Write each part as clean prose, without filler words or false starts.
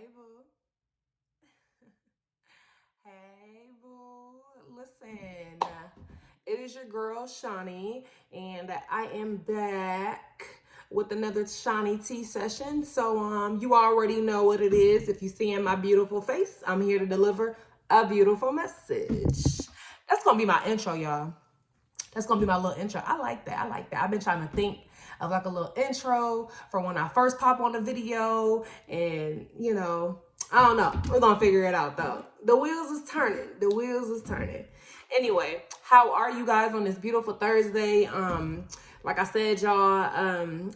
Hey, boo. Hey, boo. Listen, it is your girl, Shawnee, and I am back with another Shawnee Tea session. So, you already know what it is. If you see in my beautiful face, I'm here to deliver a beautiful message. That's gonna be my intro, y'all. That's gonna be my little intro. I like that. I like that. I've been trying to think of like a little intro for when I first pop on the video, and I don't know. We're gonna figure it out though. The wheels is turning. The wheels is turning. Anyway, how are you guys on this beautiful Thursday? Like I said, y'all,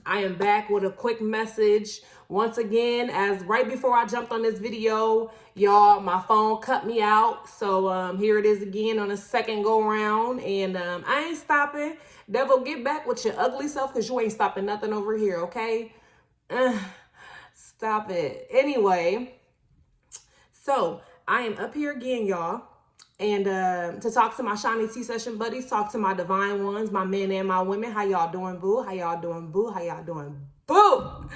I am back with a quick message. Once again, as right before I jumped on this video, y'all, my phone cut me out. So here it is again on a second go round. And I ain't stopping. Devil, get back with your ugly self because you ain't stopping nothing over here, okay? Stop it. Anyway, so I am up here again, y'all. And to talk to my Shawnee Tea session buddies, talk to my divine ones, my men and my women. How y'all doing, boo? How y'all doing, boo? How y'all doing, boo?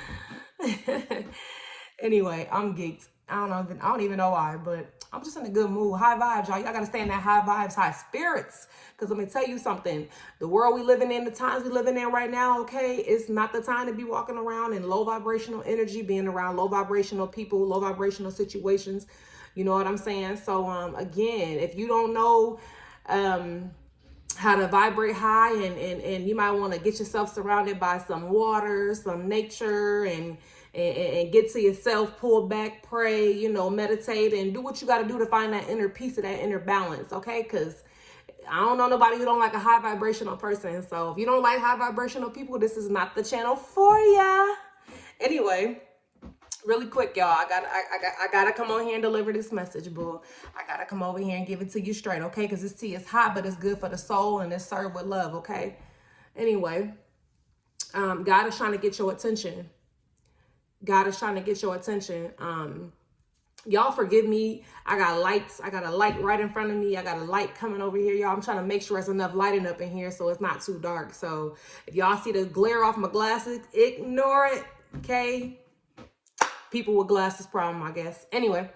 Anyway, I'm geeked. I don't even know why, but I'm just in a good mood. High vibes, y'all. Y'all gotta stay in that high vibes, high spirits. Because let me tell you something. The world we living in, the times we living in right now, okay, it's not the time to be walking around in low vibrational energy, being around low vibrational people, low vibrational situations. You know what I'm saying? So again, if you don't know how to vibrate high, and you might want to get yourself surrounded by some water, some nature, and get to yourself, pull back, pray, meditate, and do what you got to do to find that inner peace of that inner balance, okay? Because I don't know nobody who don't like a high vibrational person. So if you don't like high vibrational people, this is not the channel for ya. Anyway, really quick, y'all, I gotta come on here and deliver this message, boo. I gotta come over here and give it to you straight, okay? Because this tea is hot, but it's good for the soul, and it's served with love, okay? Anyway, God is trying to get your attention. God is trying to get your attention. Y'all forgive me. I got lights. I got a light right in front of me. I got a light coming over here, y'all. I'm trying to make sure there's enough lighting up in here so it's not too dark. So if y'all see the glare off my glasses, ignore it, okay? People with glasses problem, I guess. Anyway,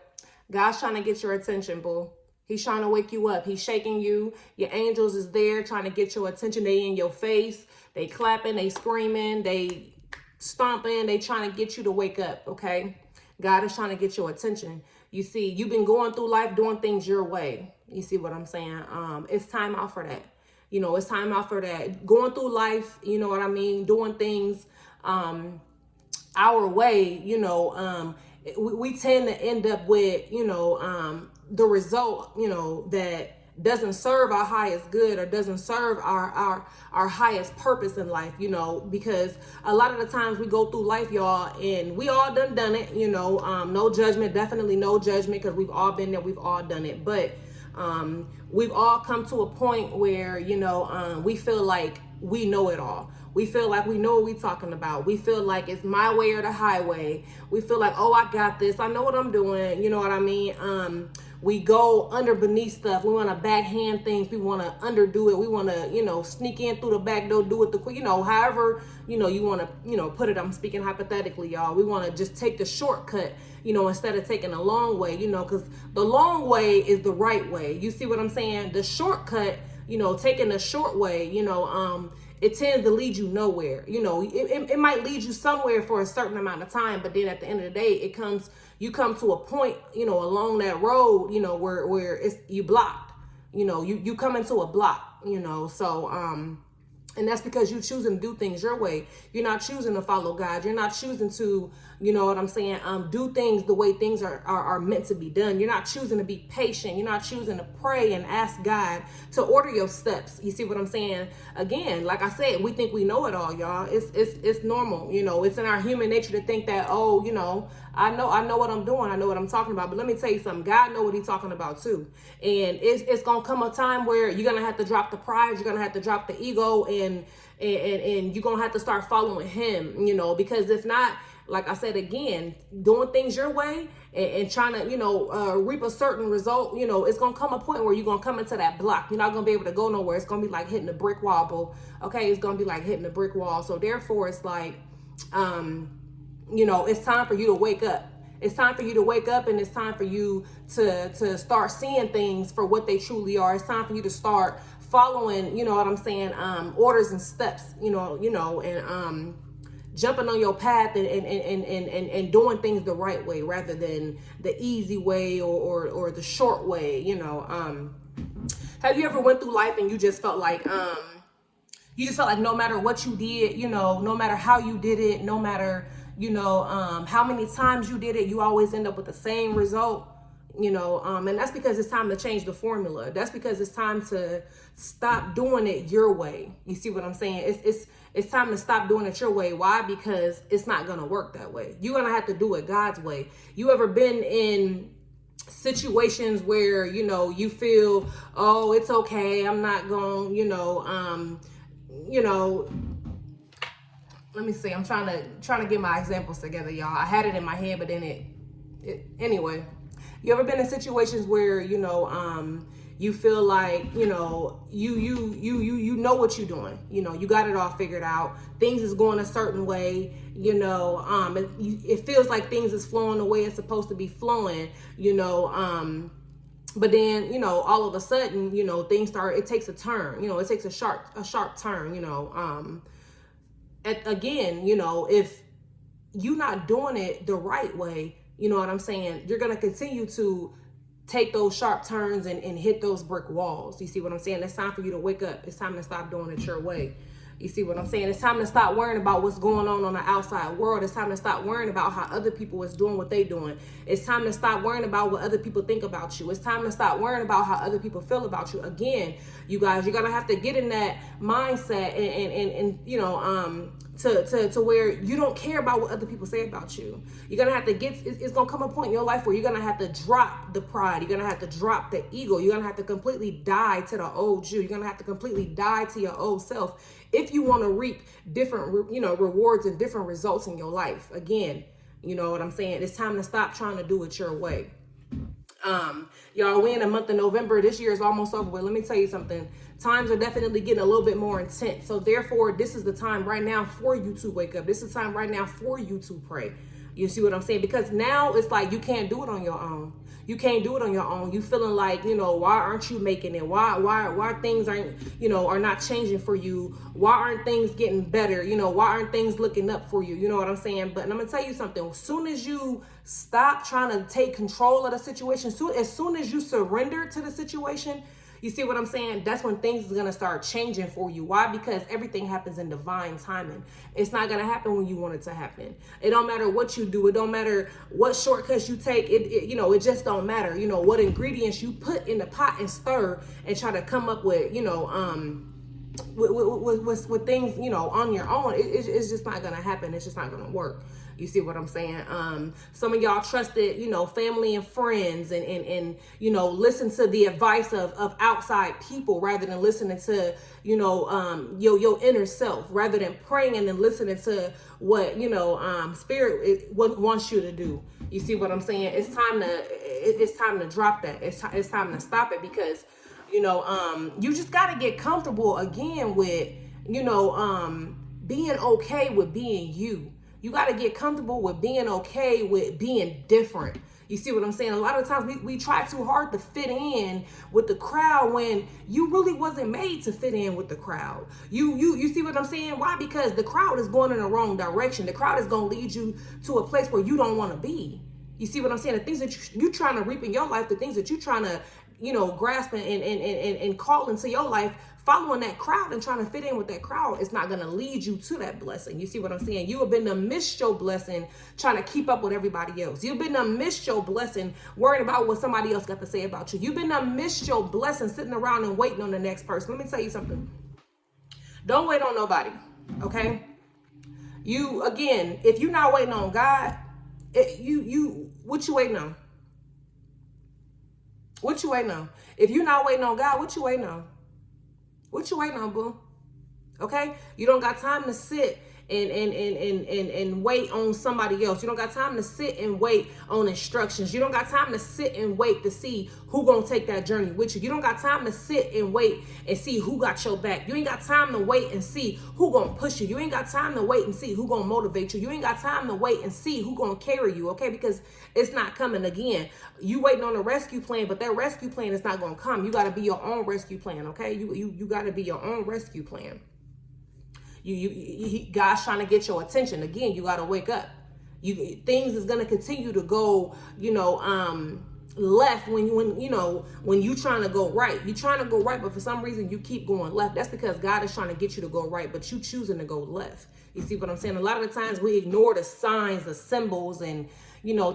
God's trying to get your attention, boo. He's trying to wake you up. He's shaking you. Your angels is there trying to get your attention. They in your face. They clapping. They screaming. They stomping. They trying to get you to wake up, okay? God is trying to get your attention. You see, you've been going through life doing things your way. You see what I'm saying? It's time out for that. It's time out for that. Going through life, you know what I mean? Doing things our way, we tend to end up with, the result, that doesn't serve our highest good or doesn't serve our highest purpose in life, because a lot of the times we go through life, y'all, and we all done it, no judgment, definitely no judgment, because we've all been there, we've all done it. But we've all come to a point where, we feel like we know it all. We feel like we know what we're talking about. We feel like it's my way or the highway. We feel like, oh, I got this. I know what I'm doing. You know what I mean? We go under beneath stuff. We want to backhand things. We want to underdo it. We want to, sneak in through the back door, do it the quick, however, you want to, put it. I'm speaking hypothetically, y'all. We want to just take the shortcut, instead of taking the long way, because the long way is the right way. You see what I'm saying? The shortcut, taking the short way, it tends to lead you nowhere. It might lead you somewhere for a certain amount of time, but then at the end of the day, you come to a point, along that road, where it's you blocked. You come into a block, so and that's because you're choosing to do things your way. You're not choosing to follow God. You're not choosing to, what I'm saying, do things the way things are meant to be done. You're not choosing to be patient. You're not choosing to pray and ask God to order your steps. You see what I'm saying? Again, like I said, we think we know it all, y'all. It's normal. It's in our human nature to think that, oh, I know what I'm doing. I know what I'm talking about. But let me tell you something. God know what he's talking about too. And it's going to come a time where you're going to have to drop the pride. You're going to have to drop the ego, and you're going to have to start following him, because if not, like I said, again, doing things your way and trying to, reap a certain result, it's going to come a point where you're going to come into that block. You're not going to be able to go nowhere. It's going to be like hitting a brick wall, boo. Okay. It's going to be like hitting a brick wall. So therefore it's like, it's time for you to wake up. It's time for you to wake up, and it's time for you to start seeing things for what they truly are. It's time for you to start following, you know what I'm saying, orders and steps, and jumping on your path and doing things the right way rather than the easy way or the short way, Have you ever went through life and you just felt like no matter what you did, no matter how you did it, no matter, how many times you did it, you always end up with the same result, and that's because it's time to change the formula. That's because it's time to stop doing it your way. You see what I'm saying? It's time to stop doing it your way. Why? Because it's not going to work that way. You're going to have to do it God's way. You ever been in situations where, you feel, oh, it's okay, I'm not going, let me see. I'm trying to get my examples together, y'all. I had it in my head, but then anyway. You ever been in situations where, you feel like, you know what you're doing, you got it all figured out, things is going a certain way, it feels like things is flowing the way it's supposed to be flowing, but then, all of a sudden, things start, it takes a turn, it takes a sharp turn, again, if you're not doing it the right way, you know what I'm saying, you're going to continue to take those sharp turns and hit those brick walls. You see what I'm saying? It's time for you to wake up. It's time to stop doing it your way. You see what I'm saying? It's time to stop worrying about what's going on the outside world. It's time to stop worrying about how other people is doing what they doing. It's time to stop worrying about what other people think about you. It's time to stop worrying about how other people feel about you. Again, you guys, you're going to have to get in that mindset and to where you don't care about what other people say about you. You're going to have to it's going to come a point in your life where you're going to have to drop the pride. You're going to have to drop the ego. You're going to have to completely die to the old you. You're going to have to completely die to your old self if you want to reap different, rewards and different results in your life. Again, you know what I'm saying? It's time to stop trying to do it your way. Y'all, we in the month of November. This year is almost over with. Let me tell you something. Times are definitely getting a little bit more intense. So therefore, this is the time right now for you to wake up. This is the time right now for you to pray. You see what I'm saying? Because now it's like you can't do it on your own. You can't do it on your own. You feeling like, why aren't you making it? Why things aren't, are not changing for you? Why aren't things getting better? Why aren't things looking up for you? You know what I'm saying? But I'm going to tell you something. As soon as you stop trying to take control of the situation, as soon as you surrender to the situation, you see what I'm saying? That's when things is going to start changing for you. Why? Because everything happens in divine timing. It's not going to happen when you want it to happen. It don't matter what you do. It don't matter what shortcuts you take. It just don't matter. What ingredients you put in the pot and stir and try to come up with, with things, on your own. It's just not going to happen. It's just not going to work. You see what I'm saying? Some of y'all trusted, family and friends and listen to the advice of outside people rather than listening to, your inner self, rather than praying and then listening to what, spirit wants you to do. You see what I'm saying? It's time to drop that. It's time to stop it because, you just got to get comfortable again with, being okay with being you. You got to get comfortable with being okay with being different. You see what I'm saying? A lot of times we try too hard to fit in with the crowd when you really wasn't made to fit in with the crowd. You see what I'm saying? Why? Because the crowd is going in the wrong direction. The crowd is going to lead you to a place where you don't want to be. You see what I'm saying? The things that you're trying to reap in your life, the things that you're trying to, grasp and call into your life, following that crowd and trying to fit in with that crowd is not going to lead you to that blessing. You see what I'm saying? You have been to miss your blessing trying to keep up with everybody else. You've been to miss your blessing worrying about what somebody else got to say about you. You've been to miss your blessing sitting around and waiting on the next person. Let me tell you something. Don't wait on nobody, okay? Again, if you're not waiting on God, what you waiting on? What you waiting on? If you're not waiting on God, what you waiting on? What you waiting on, boo? Okay? You don't got time to sit and wait on somebody else. You don't got time to sit and wait on instructions. You don't got time to sit and wait to see who gonna take that journey with you. You don't got time to sit and wait and see who got your back. You ain't got time to wait and see who gonna push you. You ain't got time to wait and see who gonna motivate you. You ain't got time to wait and see who gonna carry you, okay? Because it's not coming again. You waiting on a rescue plan, but that rescue plan is not gonna come. You gotta be your own rescue plan, okay? You gotta be your own rescue plan. God's trying to get your attention. Again, you got to wake up. Things is going to continue to go, left when you trying to go right. You're trying to go right, but for some reason you keep going left. That's because God is trying to get you to go right, but you choosing to go left. You see what I'm saying? A lot of the times we ignore the signs, the symbols, and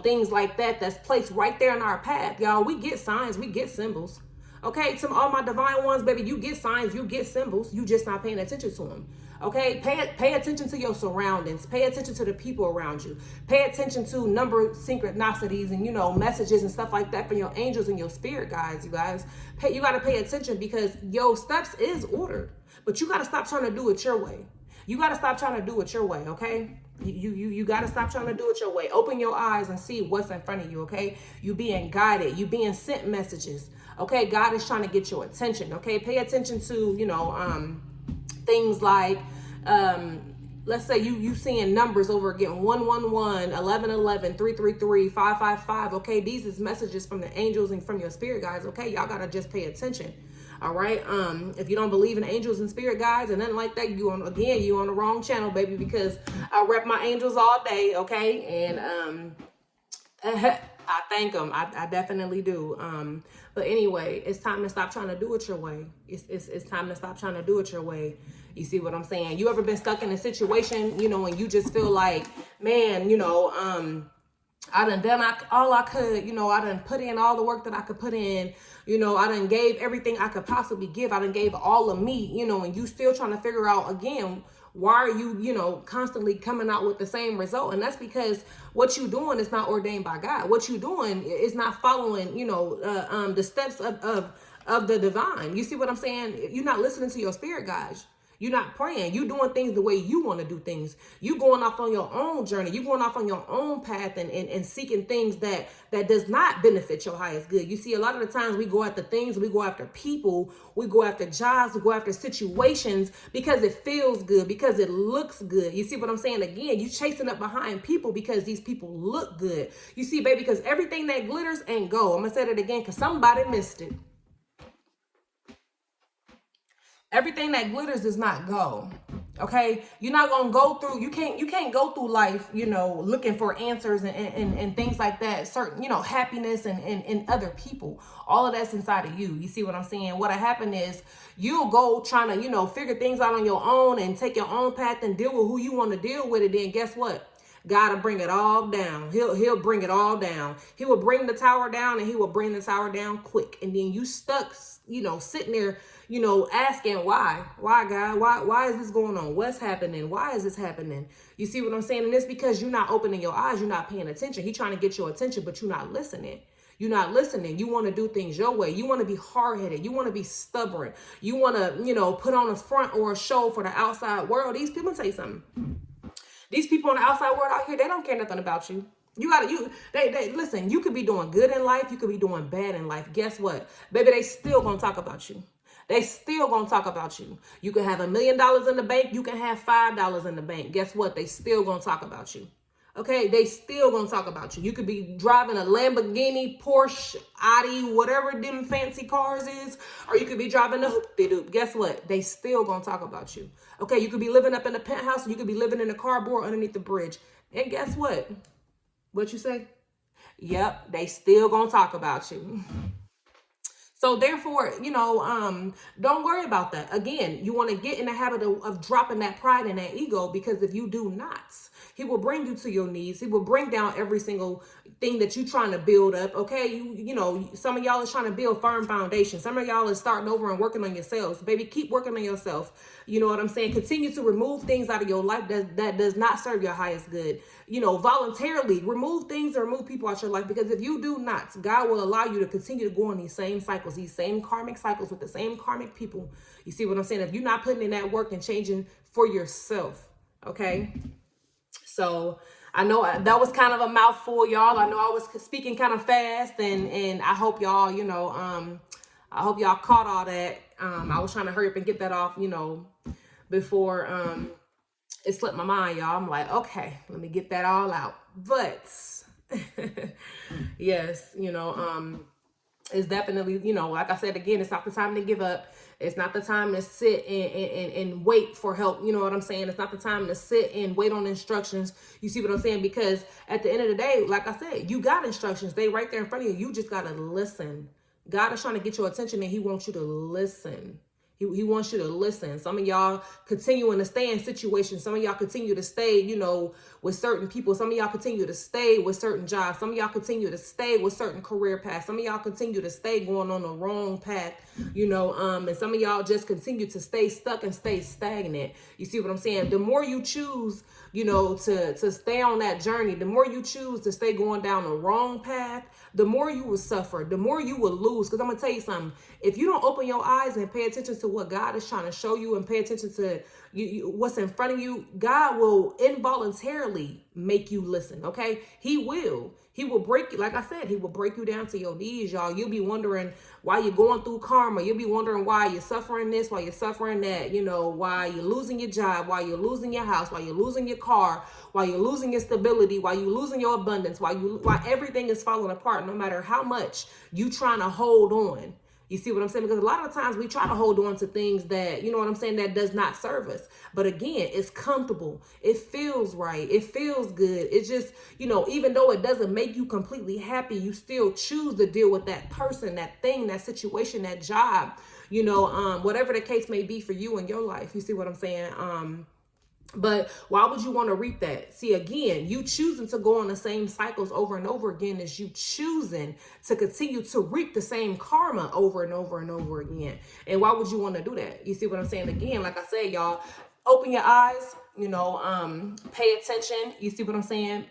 things like that that's placed right there in our path. Y'all, we get signs, we get symbols. Okay, to all my divine ones, baby, you get signs, you get symbols. You just not paying attention to them. Okay, pay attention to your surroundings. Pay attention to the people around you. Pay attention to number synchronicities and messages and stuff like that from your angels and your spirit guides. You guys, you got to pay attention because your steps is ordered, but you got to stop trying to do it your way. You got to stop trying to do it your way. Okay. You got to stop trying to do it your way. Open your eyes and see what's in front of you. Okay. You being guided. You being sent messages. Okay. God is trying to get your attention. Okay. Pay attention to, things like, let's say you seeing numbers over again, 111, 1111, 333, 555. Okay. These is messages from the angels and from your spirit guides. Okay. Y'all got to just pay attention. All right. If you don't believe in angels and spirit guides and nothing like that, you on the wrong channel, baby, because I rep my angels all day. Okay. And, I thank them. I definitely do. But anyway, it's time to stop trying to do it your way. It's time to stop trying to do it your way. You see what I'm saying? You ever been stuck in a situation, and you just feel like, man, I done all I could, I done put in all the work that I could put in, I done gave everything I could possibly give. I done gave all of me, and you still trying to figure out again, why are you, constantly coming out with the same result? And that's because what you doing is not ordained by God. What you doing is not following, the steps of the divine. You see what I'm saying? You're not listening to your spirit guides. You're not praying. You doing things the way you want to do things. You going off on your own journey. You going off on your own path and seeking things that does not benefit your highest good. You see, a lot of the times we go after things, we go after people, we go after jobs, we go after situations because it feels good, because it looks good. You see what I'm saying? Again, you chasing up behind people because these people look good. You see, baby, because everything that glitters ain't gold. I'm going to say that again because somebody missed it. Everything that glitters does not go. Okay. You're not going to go through, you can't go through life, looking for answers and things like that. Certain, happiness and other people, all of that's inside of you. You see what I'm saying? What'll happen is you'll go trying to, figure things out on your own and take your own path and deal with who you want to deal with it. Then guess what? God will bring it all down. He'll bring it all down. He will bring the tower down and he will bring the tower down quick. And then you stuck, sitting there, asking why God, why is this going on? What's happening? Why is this happening? You see what I'm saying? And it's because you're not opening your eyes. You're not paying attention. He's trying to get your attention, but you're not listening. You're not listening. You want to do things your way. You want to be hard-headed. You want to be stubborn. You want to, put on a front or a show for the outside world. These people, say something. These people on the outside world out here, they don't care nothing about you. They listen, you could be doing good in life. You could be doing bad in life. Guess what? Baby, they still going to talk about you. They still going to talk about you. You can have $1 million in the bank. You can have $5 in the bank. Guess what? They still going to talk about you. Okay. They still going to talk about you. You could be driving a Lamborghini, Porsche, Audi, whatever them fancy cars is, or you could be driving a hoop-de-doop. Guess what? They still going to talk about you. Okay. You could be living up in the penthouse. You could be living in a cardboard underneath the bridge. And guess what? What you say? Yep. They still going to talk about you. So therefore, don't worry about that. Again, you want to get in the habit of dropping that pride and that ego, because if you do not, he will bring you to your knees. He will bring down every single thing that you're trying to build up. Okay. Some of y'all is trying to build firm foundation. Some of y'all is starting over and working on yourselves. Baby, keep working on yourself. You know what I'm saying? Continue to remove things out of your life that does not serve your highest good. Voluntarily remove things and remove people out your life, because if you do not, God will allow you to continue to go on these same cycles, these same karmic cycles with the same karmic people. You see what I'm saying? If you're not putting in that work and changing for yourself, Okay. So I know that was kind of a mouthful, y'all. I know I was speaking kind of fast, and I hope y'all, I hope y'all caught all that. I was trying to hurry up and get that off, before it slipped my mind, y'all. I'm like, okay, let me get that all out. But yes, it's definitely, like I said again, it's not the time to give up. It's not the time to sit and wait for help. You know what I'm saying? It's not the time to sit and wait on instructions. You see what I'm saying? Because at the end of the day, like I said, you got instructions. They right there in front of you. You just got to listen. God is trying to get your attention, and he wants you to listen. He wants you to listen. Some of y'all continuing to stay in situations. Some of y'all continue to stay, with certain people. Some of y'all continue to stay with certain jobs. Some of y'all continue to stay with certain career paths. Some of y'all continue to stay going on the wrong path, and some of y'all just continue to stay stuck and stay stagnant. You see what I'm saying? The more you choose, to stay on that journey, the more you choose to stay going down the wrong path, the more you will suffer, the more you will lose. Because I'm going to tell you something. If you don't open your eyes and pay attention to what God is trying to show you, and pay attention to what's in front of you, God will involuntarily make you listen. Okay. He will break you. Like I said, he will break you down to your knees, y'all. You'll be wondering why you're going through karma. You'll be wondering why you're suffering this, why you're suffering that, why you're losing your job, why you're losing your house, why you're losing your car, why you're losing your stability, why you're losing your abundance, why everything is falling apart, no matter how much you trying to hold on. You see what I'm saying? Because a lot of times we try to hold on to things that, that does not serve us. But again, it's comfortable. It feels right. It feels good. It's just, even though it doesn't make you completely happy, you still choose to deal with that person, that thing, that situation, that job, whatever the case may be for you in your life. You see what I'm saying? But why would you want to reap that? See, again, you choosing to go on the same cycles over and over again is you choosing to continue to reap the same karma over and over and over again. And why would you want to do that? You see what I'm saying? Again, like I said, y'all, open your eyes, pay attention. You see what I'm saying?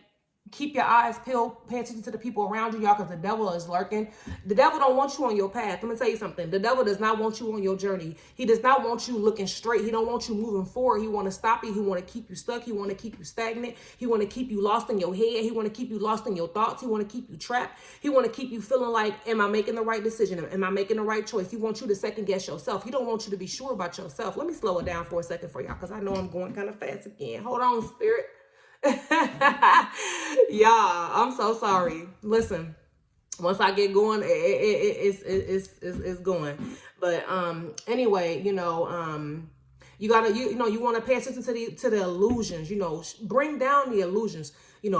Keep your eyes peeled, pay attention to the people around you, y'all, because the devil is lurking. The devil don't want you on your path. Let me tell you something. The devil does not want you on your journey. He does not want you looking straight. He don't want you moving forward. He want to stop you. He want to keep you stuck. He want to keep you stagnant. He want to keep you lost in your head. He want to keep you lost in your thoughts. He want to keep you trapped. He want to keep you feeling like, am I making the right decision? Am I making the right choice? He wants you to second guess yourself. He don't want you to be sure about yourself. Let me slow it down for a second for y'all, because I know I'm going kind of fast again. Hold on, spirit. Y'all, I'm so sorry. Listen, once I get going, it's going. But anyway, you gotta you want to pay attention to the illusions. Bring down the illusions.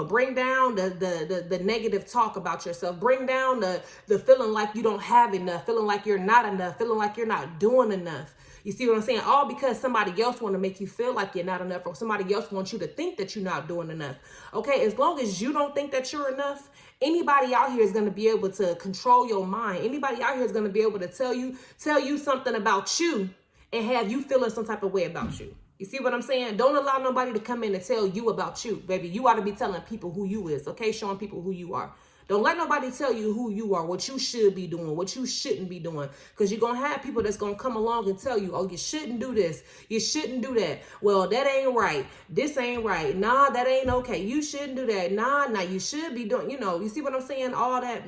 Bring down the negative talk about yourself. Bring down the feeling like you don't have enough, feeling like you're not enough, feeling like you're not doing enough. You see what I'm saying? All because somebody else want to make you feel like you're not enough, or somebody else wants you to think that you're not doing enough. Okay, as long as you don't think that you're enough, anybody out here is going to be able to control your mind. Anybody out here is going to be able to tell you something about you and have you feeling some type of way about you. You see what I'm saying? Don't allow nobody to come in and tell you about you, baby. You ought to be telling people who you is, okay? Showing people who you are. Don't let nobody tell you who you are, what you should be doing, what you shouldn't be doing. Because you're going to have people that's going to come along and tell you, oh, you shouldn't do this. You shouldn't do that. Well, that ain't right. This ain't right. Nah, that ain't okay. You shouldn't do that. Nah, you should be doing, you see what I'm saying? All that,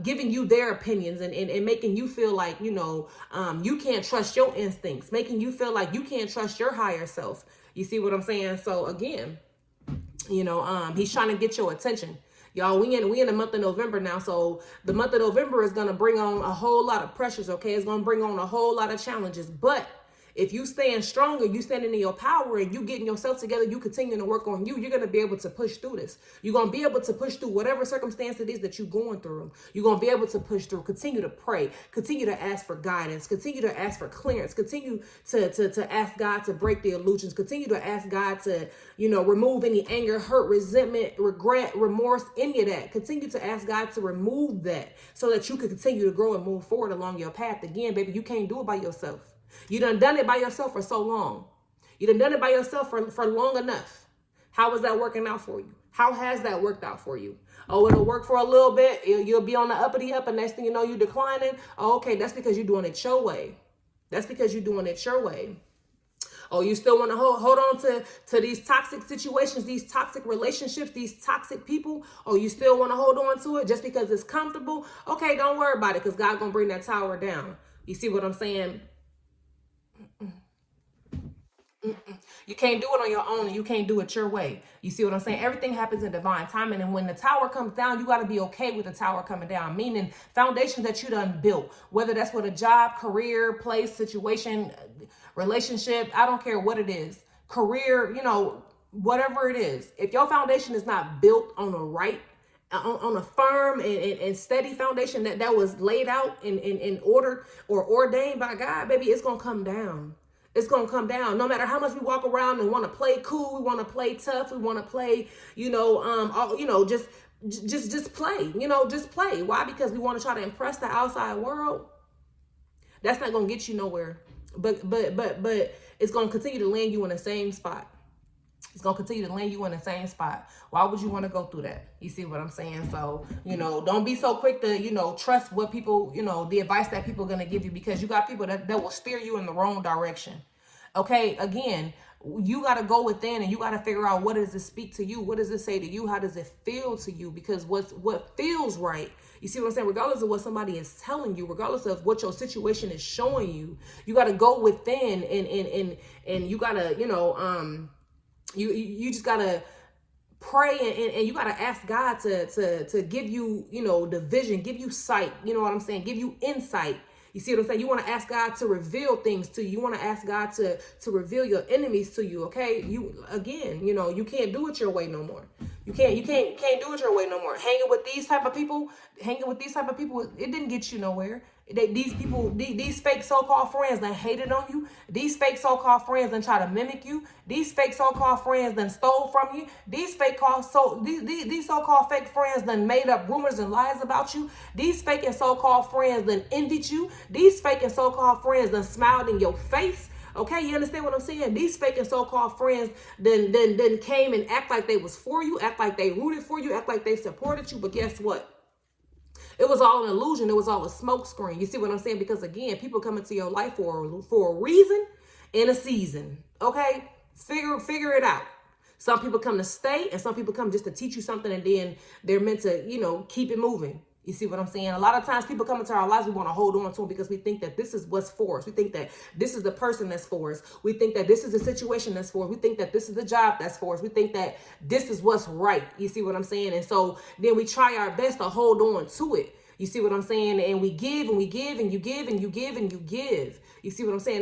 giving you their opinions and making you feel like, you can't trust your instincts, making you feel like you can't trust your higher self. You see what I'm saying? So again, he's trying to get your attention. Y'all, we in the month of November now, so the month of November is going to bring on a whole lot of pressures, okay? It's going to bring on a whole lot of challenges, but if you stand stronger, you standing in your power, and you getting yourself together, you continue to work on you, you're going to be able to push through this. You're going to be able to push through whatever circumstance it is that you're going through. You're going to be able to push through. Continue to pray. Continue to ask for guidance. Continue to ask for clearance. Continue to ask God to break the illusions. Continue to ask God to, remove any anger, hurt, resentment, regret, remorse, any of that. Continue to ask God to remove that so that you can continue to grow and move forward along your path. Again, baby, you can't do it by yourself. You done it by yourself for so long. You done it by yourself for long enough. How is that working out for you? How has that worked out for you? Oh, it'll work for a little bit. You'll be on the uppity up, and next thing you know, you're declining. Oh, okay, that's because you're doing it your way. That's because you're doing it your way. Oh, you still want to hold on to these toxic situations, these toxic relationships, these toxic people? Oh, you still want to hold on to it just because it's comfortable? Okay, don't worry about it, because God's going to bring that tower down. You see what I'm saying? You can't do it on your own, and you can't do it your way. You see what I'm saying? Everything happens in divine timing. And when the tower comes down, you got to be okay with the tower coming down. Meaning foundations that you done built, whether that's with a job, career, place, situation, relationship, I don't care what it is. Career, whatever it is. If your foundation is not built on a firm and steady foundation that was laid out in order or ordained by God, baby, it's going to come down. It's going to come down. No matter how much we walk around and want to play cool, we want to play tough, we want to play, just play, just play. Why? Because we want to try to impress the outside world. That's not going to get you nowhere. But it's going to continue to land you in the same spot. It's going to continue to land you in the same spot. Why would you want to go through that? You see what I'm saying? So, don't be so quick to, trust what people, the advice that people are going to give you, because you got people that will steer you in the wrong direction. Okay, again, you got to go within and you got to figure out, what does it speak to you? What does it say to you? How does it feel to you? Because what feels right, you see what I'm saying? Regardless of what somebody is telling you, regardless of what your situation is showing you, you got to go within and you got to, you just gotta pray and you gotta ask God to give you, the vision, give you sight, you know what I'm saying? Give you insight. You see what I'm saying? You want to ask God to reveal things to you. You want to ask God to reveal your enemies to you. Okay. You can't do it your way no more. You can't do it your way no more. Hanging with these type of people, it didn't get you nowhere. These fake so-called friends that hated on you. These fake so-called friends that try to mimic you. These fake so-called friends that stole from you. These so-called fake friends that made up rumors and lies about you. These fake and so-called friends that envied you. These fake and so-called friends that smiled in your face. Okay, you understand what I'm saying? These fake and so-called friends then came and act like they was for you, act like they rooted for you, act like they supported you. But guess what? It was all an illusion. It was all a smoke screen. You see what I'm saying? Because again, people come into your life for a reason and a season. Okay? Figure it out. Some people come to stay and some people come just to teach you something, and then they're meant to, keep it moving. You see what I'm saying? A lot of times people come into our lives, we want to hold on to them because we think that this is what's for us. We think that this is the person that's for us. We think that this is the situation that's for us. We think that this is the job that's for us. We think that this is what's right. You see what I'm saying? And so then we try our best to hold on to it. You see what I'm saying? And we give and we give and you give and you give and you give. You see what I'm saying?